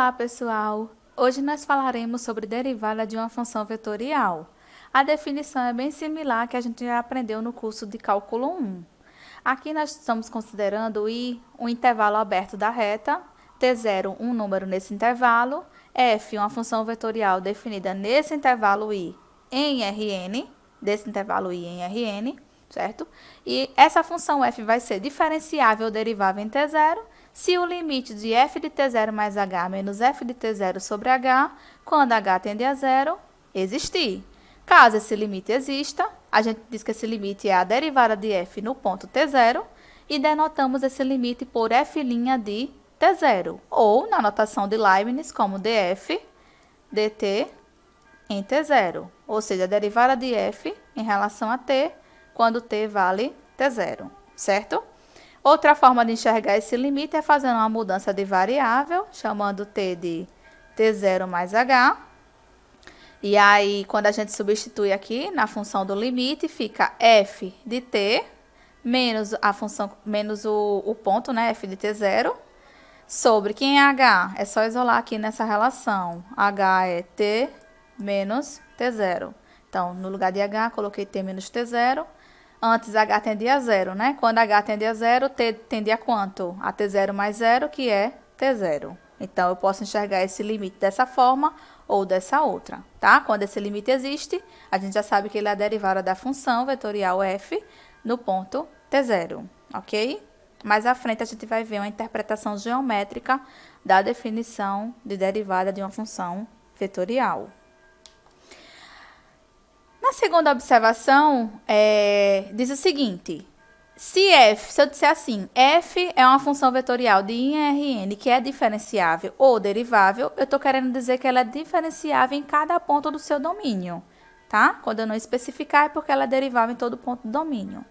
Olá, pessoal! Hoje nós falaremos sobre derivada de uma função vetorial. A definição é bem similar à que a gente já aprendeu no curso de cálculo 1. Aqui nós estamos considerando I, um intervalo aberto da reta, T0, um número nesse intervalo, F, uma função vetorial definida nesse intervalo I em Rn, desse intervalo I em Rn, certo? E essa função f vai ser diferenciável ou derivável em T0, se o limite de f de T0 mais h menos f de T0 sobre h, quando h tende a zero, existir. Caso esse limite exista, a gente diz que esse limite é a derivada de f no ponto T0 e denotamos esse limite por f' de T0, ou na notação de Leibniz como df dt em T0, ou seja, a derivada de f em relação a t, quando t vale T0, certo? Outra forma de enxergar esse limite é fazendo uma mudança de variável, chamando t de T0 mais h. E aí, quando a gente substitui aqui na função do limite, fica f de t menos a função menos o ponto, né, f de T0, sobre quem é h? É só isolar aqui nessa relação. H é t menos T0. Então, no lugar de h, coloquei t menos T0. Antes, h tendia a zero, né? Quando h tende a zero, t tende a quanto? A T0 mais zero, que é T0. Então, eu posso enxergar esse limite dessa forma ou dessa outra, tá? Quando esse limite existe, a gente já sabe que ele é a derivada da função vetorial f no ponto T0, ok? Mais à frente, a gente vai ver uma interpretação geométrica da definição de derivada de uma função vetorial. Na segunda observação, diz o seguinte: se eu disser assim, f é uma função vetorial de I em Rn que é diferenciável ou derivável, eu estou querendo dizer que ela é diferenciável em cada ponto do seu domínio, tá? Quando eu não especificar, é porque ela é derivável em todo ponto do domínio.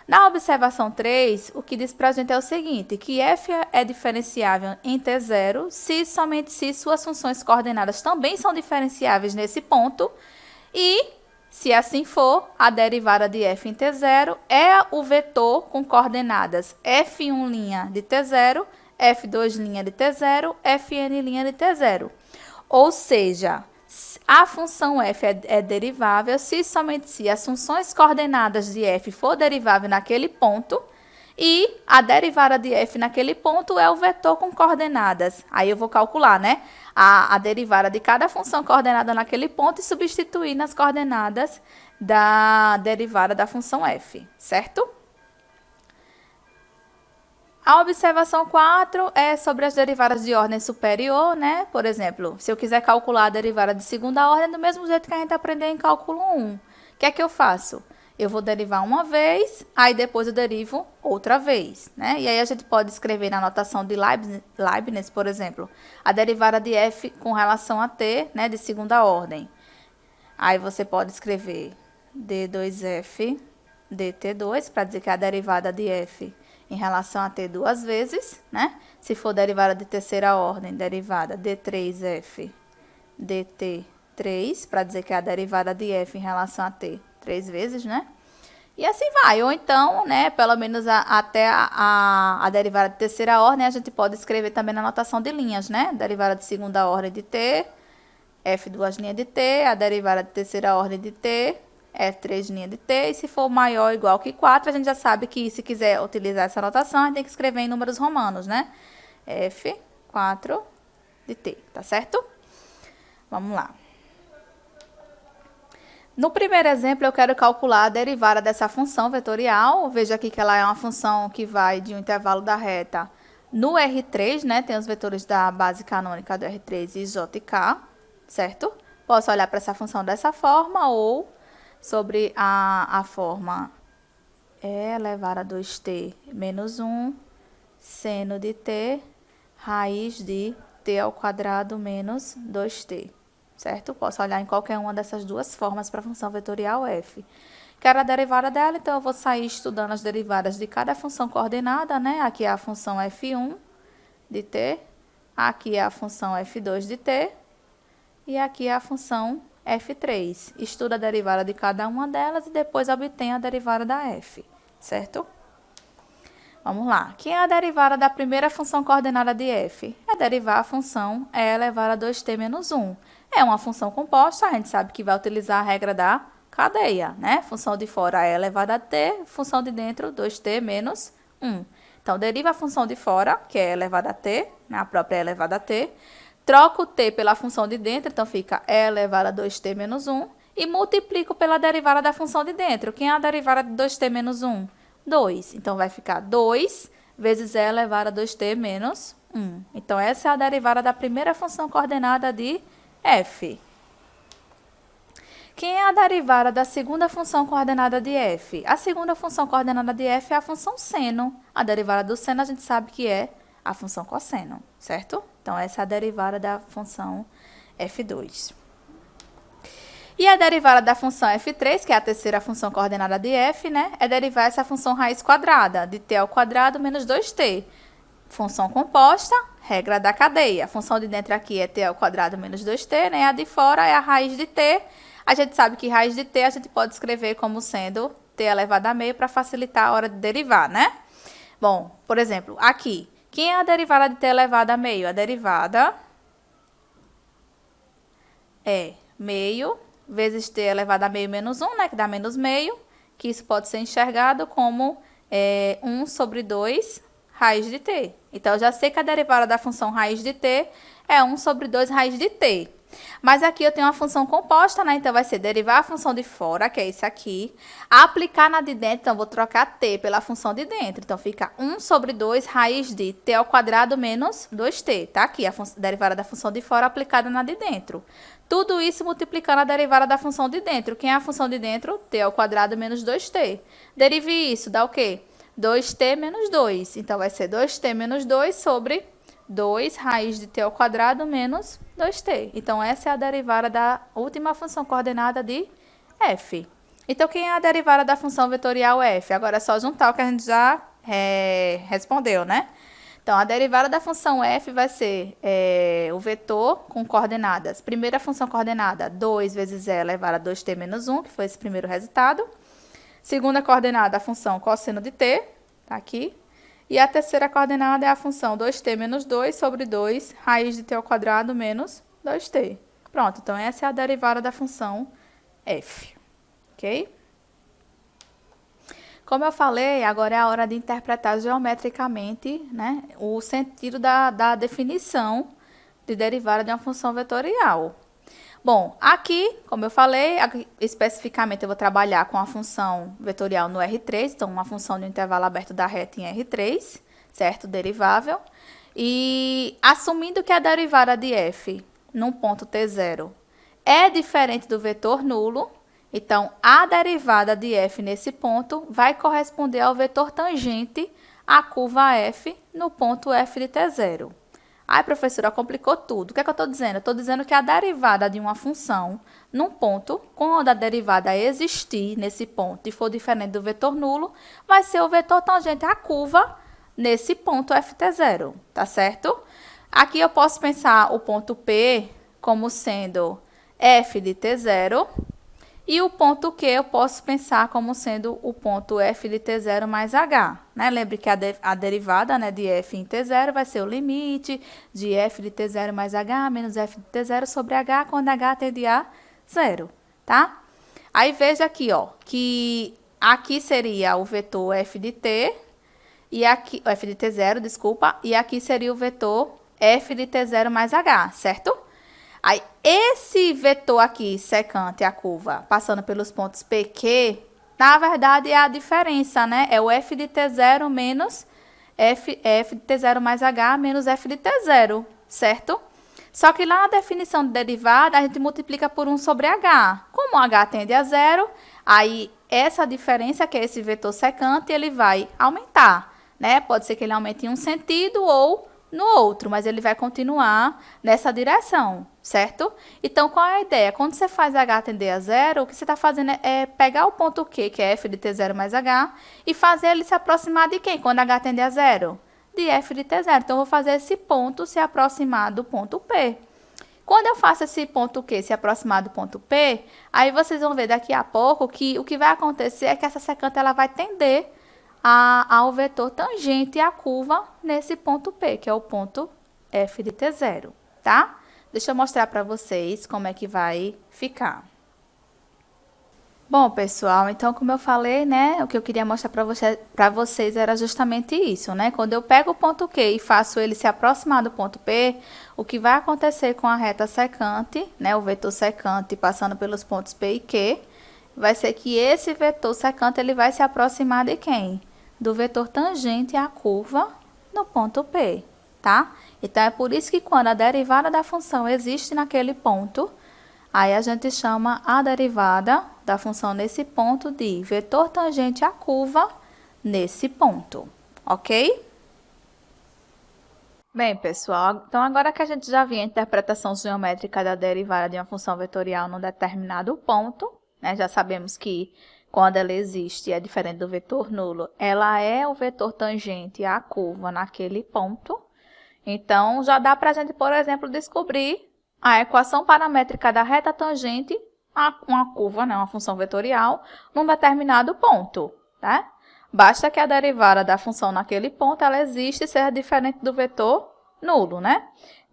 Na observação 3, o que diz para a gente é o seguinte, que f é diferenciável em T0 somente se suas funções coordenadas também são diferenciáveis nesse ponto e, se assim for, a derivada de f em T0 é o vetor com coordenadas f1' de T0, f2' de T0, fn' de T0. Ou seja, a função f é derivável somente se as funções coordenadas de f for derivável naquele ponto e a derivada de f naquele ponto é o vetor com coordenadas. Aí eu vou calcular, né, a derivada de cada função coordenada naquele ponto e substituir nas coordenadas da derivada da função f, certo? A observação 4 é sobre as derivadas de ordem superior, né? Por exemplo, se eu quiser calcular a derivada de segunda ordem, do mesmo jeito que a gente aprendeu em cálculo 1. O que é que eu faço? Eu vou derivar uma vez, aí depois eu derivo outra vez, né? E aí a gente pode escrever na notação de Leibniz, por exemplo, a derivada de f com relação a t, né, de segunda ordem. Aí você pode escrever d2f dt2, para dizer que é a derivada de f em relação a t duas vezes, né? Se for derivada de terceira ordem, derivada d3f dt3, para dizer que é a derivada de f em relação a t três vezes, né? E assim vai. Ou então, né, pelo menos até a derivada de terceira ordem, a gente pode escrever também na notação de linhas, né? Derivada de segunda ordem de t, f duas linhas de t, a derivada de terceira ordem de t, f3' de t, e se for maior ou igual que 4, a gente já sabe que se quiser utilizar essa notação, a gente tem que escrever em números romanos, né? f4 de t, tá certo? Vamos lá. No primeiro exemplo, eu quero calcular a derivada dessa função vetorial. Veja aqui que ela é uma função que vai de um intervalo da reta no R3, né? Tem os vetores da base canônica do R3 e J e K, certo? Posso olhar para essa função dessa forma ou sobre a forma e elevado a 2t menos 1 seno de t raiz de t ao quadrado menos 2t, certo? Posso olhar em qualquer uma dessas duas formas para a função vetorial f. Quero a derivada dela, então eu vou sair estudando as derivadas de cada função coordenada, né? Aqui é a função f1 de t, aqui é a função f2 de t e aqui é a função f3. Estuda a derivada de cada uma delas e depois obtém a derivada da f, certo? Vamos lá. Quem é a derivada da primeira função coordenada de f? É derivar a função e elevado a 2t menos 1. É uma função composta, a gente sabe que vai utilizar a regra da cadeia, né? Função de fora e elevada a t, função de dentro 2t menos 1. Então, deriva a função de fora, que é elevada a t, né? A própria elevada a t. Troco o t pela função de dentro, então fica e elevado a 2t menos 1. E multiplico pela derivada da função de dentro. Quem é a derivada de 2t menos 1? 2. Então, vai ficar 2 vezes e elevado a 2t menos 1. Então, essa é a derivada da primeira função coordenada de f. Quem é a derivada da segunda função coordenada de f? A segunda função coordenada de f é a função seno. A derivada do seno a gente sabe que é a função cosseno, certo? Então, essa é a derivada da função f2. E a derivada da função f3, que é a terceira função coordenada de f, né? É derivar essa função raiz quadrada, de t ao quadrado menos 2t. Função composta, regra da cadeia. A função de dentro aqui é t ao quadrado menos 2t, né? A de fora é a raiz de t. A gente sabe que raiz de t a gente pode escrever como sendo t elevado a meio para facilitar a hora de derivar, né? Bom, por exemplo, aqui. Quem é a derivada de t elevado a meio? A derivada é meio vezes t elevado a meio menos 1, né? Que dá menos meio. Que isso pode ser enxergado como 1 sobre 2 raiz de t. Então, eu já sei que a derivada da função raiz de t é 1 sobre 2 raiz de t. Mas aqui eu tenho uma função composta, né? Então, vai ser derivar a função de fora, que é isso aqui, aplicar na de dentro, então, vou trocar t pela função de dentro. Então, fica 1 sobre 2 raiz de t ao quadrado menos 2t, tá? Aqui, a derivada da função de fora aplicada na de dentro. Tudo isso multiplicando a derivada da função de dentro. Quem é a função de dentro? T ao quadrado menos 2t. Derive isso, dá o quê? 2t menos 2. Então, vai ser 2t menos 2 sobre 2 raiz de t ao quadrado menos 2t. Então, essa é a derivada da última função coordenada de f. Então, quem é a derivada da função vetorial f? Agora é só juntar o que a gente já respondeu, né? Então, a derivada da função f vai ser o vetor com coordenadas. Primeira função coordenada, 2 vezes e elevado a 2t menos 1, que foi esse primeiro resultado. Segunda coordenada, a função cosseno de t, tá aqui. E a terceira coordenada é a função 2t menos 2 sobre 2 raiz de t ao quadrado menos 2t. Pronto, então essa é a derivada da função f, ok? Como eu falei, agora é a hora de interpretar geometricamente, né, o sentido da definição de derivada de uma função vetorial. Bom, aqui, como eu falei, especificamente eu vou trabalhar com a função vetorial no R3, então uma função de um intervalo aberto da reta em R3, certo? Derivável. E assumindo que a derivada de f num ponto t0 é diferente do vetor nulo, então a derivada de f nesse ponto vai corresponder ao vetor tangente à curva f no ponto f de t0. Ai, professora, complicou tudo. O que é que eu estou dizendo? Eu estou dizendo que a derivada de uma função num ponto, quando a derivada existir nesse ponto e for diferente do vetor nulo, vai ser o vetor tangente à curva nesse ponto ft0, tá certo? Aqui eu posso pensar o ponto P como sendo f de t0 e o ponto Q eu posso pensar como sendo o ponto f de t0 mais h. Né? Lembre que a derivada, né, de f em t0 vai ser o limite de f de t0 mais h menos f de t0 sobre h, quando h tende a 0. Tá? Aí veja aqui, ó, que aqui seria o vetor f de t, e aqui, f de t0, desculpa, e aqui seria o vetor f de t0 mais h, certo? Aí, esse vetor aqui, secante a curva, passando pelos pontos P, Q, na verdade é a diferença, né? É o f de t0 menos f de t0 mais h menos f de t0, certo? Só que lá na definição de derivada, a gente multiplica por 1 sobre h. Como h tende a 0, aí essa diferença, que é esse vetor secante, ele vai aumentar, né? Pode ser que ele aumente em um sentido ou no outro, mas ele vai continuar nessa direção, certo? Então, qual é a ideia? Quando você faz h tender a 0, o que você está fazendo é pegar o ponto Q, que é f de t0 mais h, e fazer ele se aproximar de quem quando h tender a 0? De f de t0. Então, eu vou fazer esse ponto se aproximar do ponto P. Quando eu faço esse ponto Q se aproximar do ponto P, aí vocês vão ver daqui a pouco que o que vai acontecer é que essa secante ela vai tender ao vetor tangente à curva nesse ponto P, que é o ponto f de t0, tá? Deixa eu mostrar para vocês como é que vai ficar. Bom, pessoal, então, como eu falei, né, o que eu queria mostrar para vocês era justamente isso, né? Quando eu pego o ponto Q e faço ele se aproximar do ponto P, o que vai acontecer com a reta secante, né, o vetor secante passando pelos pontos P e Q, vai ser que esse vetor secante ele vai se aproximar de quem? Do vetor tangente à curva no ponto P, tá? Então, é por isso que quando a derivada da função existe naquele ponto, aí a gente chama a derivada da função nesse ponto de vetor tangente à curva nesse ponto, ok? Bem, pessoal, então agora que a gente já viu a interpretação geométrica da derivada de uma função vetorial num determinado ponto, né, já sabemos que quando ela existe é diferente do vetor nulo, ela é o vetor tangente à curva naquele ponto. Então, já dá para a gente, por exemplo, descobrir a equação paramétrica da reta tangente a uma curva, né, uma função vetorial, num determinado ponto, tá? Basta que a derivada da função naquele ponto, ela existe e seja diferente do vetor nulo, né?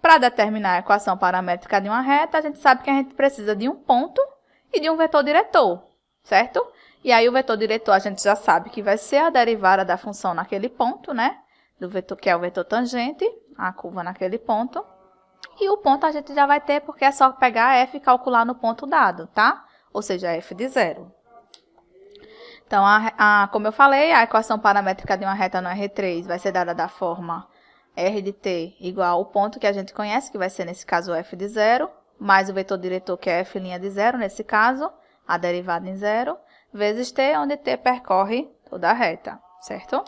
Para determinar a equação paramétrica de uma reta, a gente sabe que a gente precisa de um ponto e de um vetor diretor, certo? E aí, o vetor diretor, a gente já sabe que vai ser a derivada da função naquele ponto, né? Do vetor, que é o vetor tangente, a curva naquele ponto. E o ponto a gente já vai ter, porque é só pegar f e calcular no ponto dado, tá? Ou seja, f de 0. Então, como eu falei, a equação paramétrica de uma reta no R3 vai ser dada da forma r de t igual ao ponto que a gente conhece, que vai ser, nesse caso, f de 0, mais o vetor diretor, que é f' de 0, nesse caso, a derivada em 0, vezes t, onde t percorre toda a reta, certo?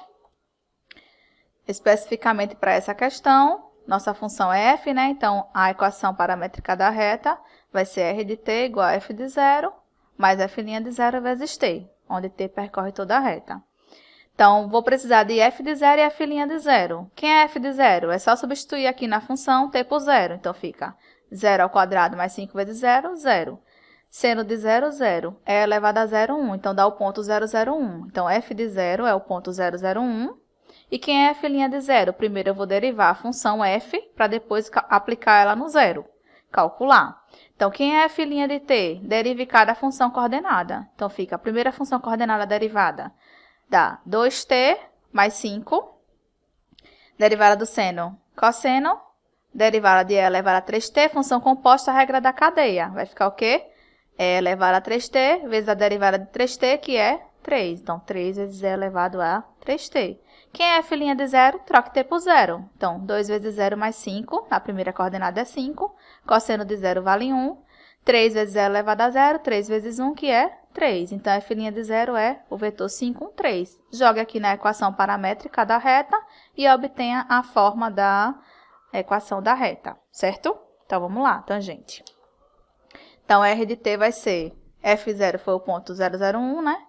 Especificamente para essa questão, nossa função é f, né? Então, a equação paramétrica da reta vai ser r de t igual a f de 0, mais f' de 0 vezes t, onde t percorre toda a reta. Então, vou precisar de f de 0 e f' de 0. Quem é f de 0? É só substituir aqui na função t por 0. Então, fica 0 ao quadrado mais 5 vezes 0, 0. Seno de 0, 0. É elevado a 0, 1. Então, dá o ponto 0, 0, 1. Então, f de 0 é o ponto 0, 0, 1. E quem é f' de 0? Primeiro eu vou derivar a função f, para depois aplicar ela no zero. Calcular. Então, quem é f' de t? Derive cada função coordenada. Então, fica a primeira função coordenada derivada. Dá 2t mais 5. Derivada do seno, cosseno. Derivada de e elevado a 3t, função composta, regra da cadeia. Vai ficar o quê? E elevado a 3t vezes a derivada de 3t, que é 3. Então, 3 vezes e elevado a 3t. Quem é f' de 0? Troque t por 0. Então, 2 vezes 0 mais 5. A primeira coordenada é 5. Cosseno de 0 vale 1. 3 vezes 0 elevado a 0. 3 vezes 1, que é 3. Então, f' de 0 é o vetor 5, 1, 3. Jogue aqui na equação paramétrica da reta e obtenha a forma da equação da reta, certo? Então, vamos lá, tangente. Então, r de t vai ser, f0 foi o ponto 0, 0, 1, né?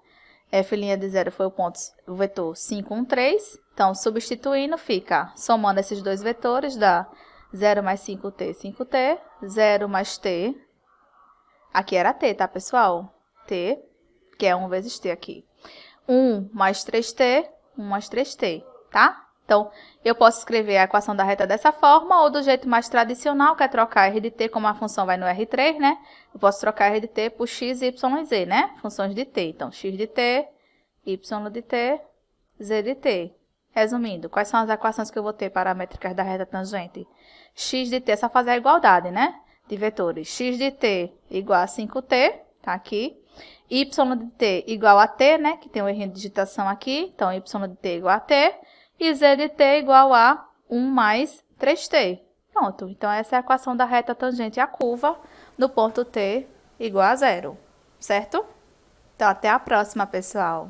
f' de 0 foi o vetor 5, 1, 3. Então, substituindo, fica, somando esses dois vetores, dá 0 mais 5t, 5t, 0 mais t. Aqui era t, tá, pessoal? T, que é 1 vezes t aqui. 1 mais 3t, 1 mais 3t, tá? Então, eu posso escrever a equação da reta dessa forma, ou do jeito mais tradicional, que é trocar r de t, como a função vai no R3, né? Eu posso trocar r de t por x, y e z, né? Funções de t. Então, x de t, y de t, z de t. Resumindo, quais são as equações que eu vou ter paramétricas da reta tangente? X de t é só fazer a igualdade, né? De vetores. X de t igual a 5t, tá aqui. Y de t igual a t, né? Que tem um erro de digitação aqui. Então, y de t igual a t. E z de t igual a 1 mais 3t. Pronto. Então, essa é a equação da reta tangente à curva no ponto t igual a 0. Certo? Então, até a próxima, pessoal.